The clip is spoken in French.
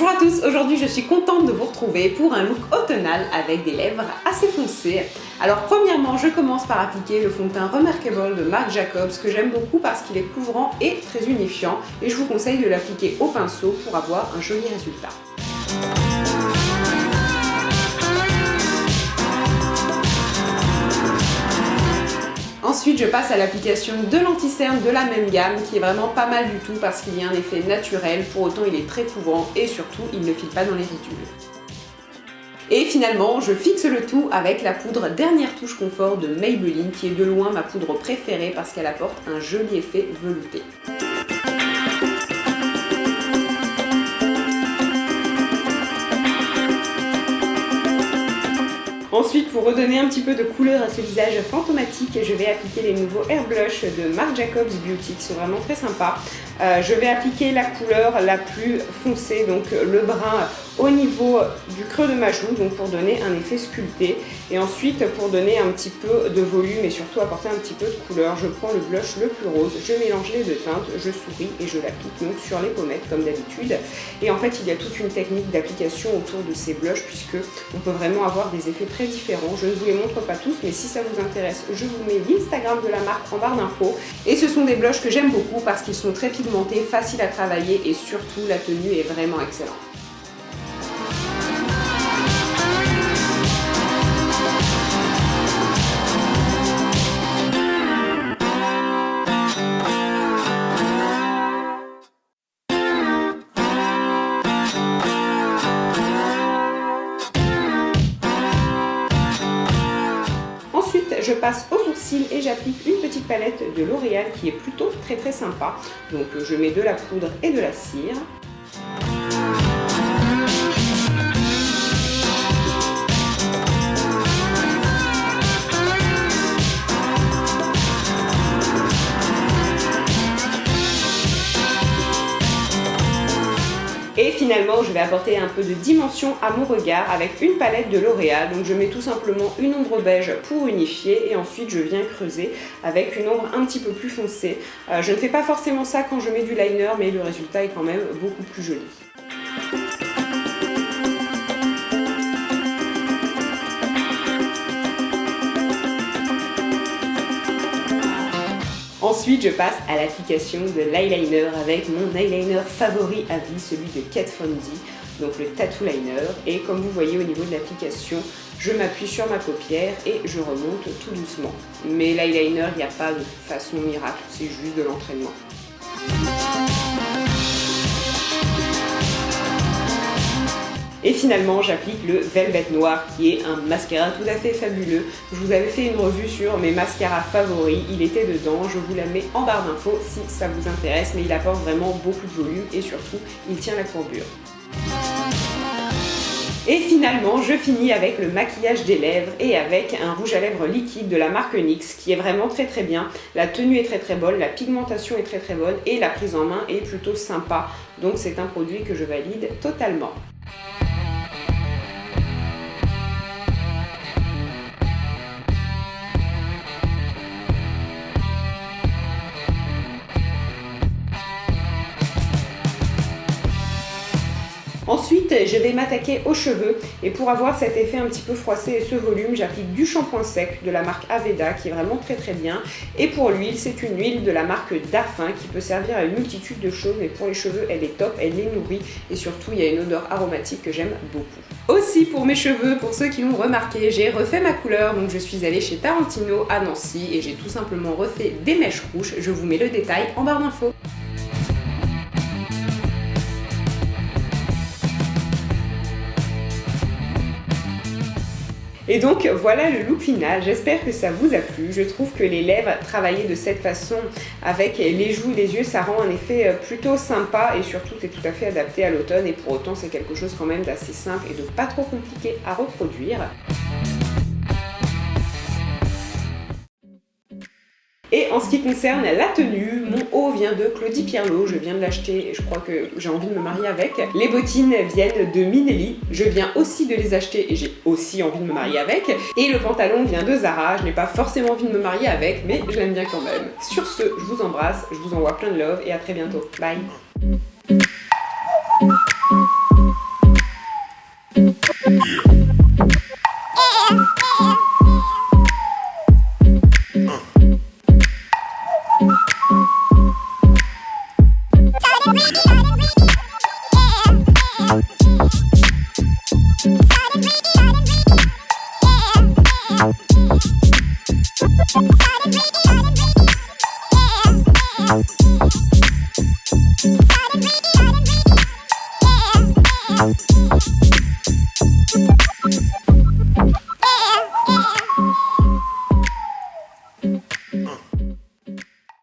Bonjour à tous, aujourd'hui je suis contente de vous retrouver pour un look automnal avec des lèvres assez foncées. Alors premièrement, je commence par appliquer le fond de teint Remarkable de Marc Jacobs que j'aime beaucoup parce qu'il est couvrant et très unifiant et je vous conseille de l'appliquer au pinceau pour avoir un joli résultat. Ensuite, je passe à l'application de l'anti-cerne de la même gamme qui est vraiment pas mal du tout parce qu'il y a un effet naturel, pour autant il est très couvrant et surtout il ne file pas dans les ridules. Et finalement, je fixe le tout avec la poudre Dernière Touche Confort de Maybelline qui est de loin ma poudre préférée parce qu'elle apporte un joli effet velouté. Ensuite, pour redonner un petit peu de couleur à ce visage fantomatique, je vais appliquer les nouveaux Air Blush de Marc Jacobs Beauty qui sont vraiment très sympas. Je vais appliquer la couleur la plus foncée, donc le brun au niveau du creux de ma joue, donc pour donner un effet sculpté. Et ensuite, pour donner un petit peu de volume et surtout apporter un petit peu de couleur, je prends le blush le plus rose, je mélange les deux teintes, je souris et je l'applique donc sur les pommettes comme d'habitude. Et en fait, il y a toute une technique d'application autour de ces blushs puisque on peut vraiment avoir des effets très différents. Je ne vous les montre pas tous, mais si ça vous intéresse, je vous mets l'Instagram de la marque en barre d'infos. Et ce sont des blushs que j'aime beaucoup parce qu'ils sont très pigmentés, faciles à travailler et surtout la tenue est vraiment excellente. Je passe aux sourcils et j'applique une petite palette de L'Oréal qui est plutôt très sympa. Donc je mets de la poudre et de la cire. Et finalement, je vais apporter un peu de dimension à mon regard avec une palette de L'Oréal. Donc je mets tout simplement une ombre beige pour unifier et ensuite je viens creuser avec une ombre un petit peu plus foncée. Je ne fais pas forcément ça quand je mets du liner, mais le résultat est quand même beaucoup plus joli. Ensuite, je passe à l'application de l'eyeliner avec mon eyeliner favori à vie, celui de Kat Von D, donc le Tattoo Liner. Et comme vous voyez au niveau de l'application, je m'appuie sur ma paupière et je remonte tout doucement. Mais l'eyeliner, il n'y a pas de façon miracle, c'est juste de l'entraînement. Et finalement, j'applique le Velvet Noir qui est un mascara tout à fait fabuleux. Je vous avais fait une revue sur mes mascaras favoris, il était dedans, je vous la mets en barre d'infos si ça vous intéresse, mais il apporte vraiment beaucoup de volume et surtout, il tient la courbure. Et finalement, je finis avec le maquillage des lèvres et avec un rouge à lèvres liquide de la marque NYX qui est vraiment très bien. La tenue est très bonne, la pigmentation est très bonne et la prise en main est plutôt sympa. Donc c'est un produit que je valide totalement. Ensuite, je vais m'attaquer aux cheveux et pour avoir cet effet un petit peu froissé et ce volume, j'applique du shampoing sec de la marque Aveda qui est vraiment très bien. Et pour l'huile, c'est une huile de la marque Darphin qui peut servir à une multitude de choses, mais pour les cheveux, elle est top, elle les nourrit et surtout, il y a une odeur aromatique que j'aime beaucoup. Aussi pour mes cheveux, pour ceux qui l'ont remarqué, j'ai refait ma couleur, donc je suis allée chez Tarantino à Nancy et j'ai tout simplement refait des mèches rouges. Je vous mets le détail en barre d'infos. Et donc voilà le look final, j'espère que ça vous a plu. Je trouve que les lèvres travaillées de cette façon avec les joues, les yeux, ça rend un effet plutôt sympa et surtout c'est tout à fait adapté à l'automne et pour autant c'est quelque chose quand même d'assez simple et de pas trop compliqué à reproduire. Et en ce qui concerne la tenue, mon haut vient de Claudie Pierlot, je viens de l'acheter et je crois que j'ai envie de me marier avec. Les bottines viennent de Minelli, je viens aussi de les acheter et j'ai aussi envie de me marier avec. Et le pantalon vient de Zara, je n'ai pas forcément envie de me marier avec, mais je l'aime bien quand même. Sur ce, je vous embrasse, je vous envoie plein de love et à très bientôt. Bye! Silent radio.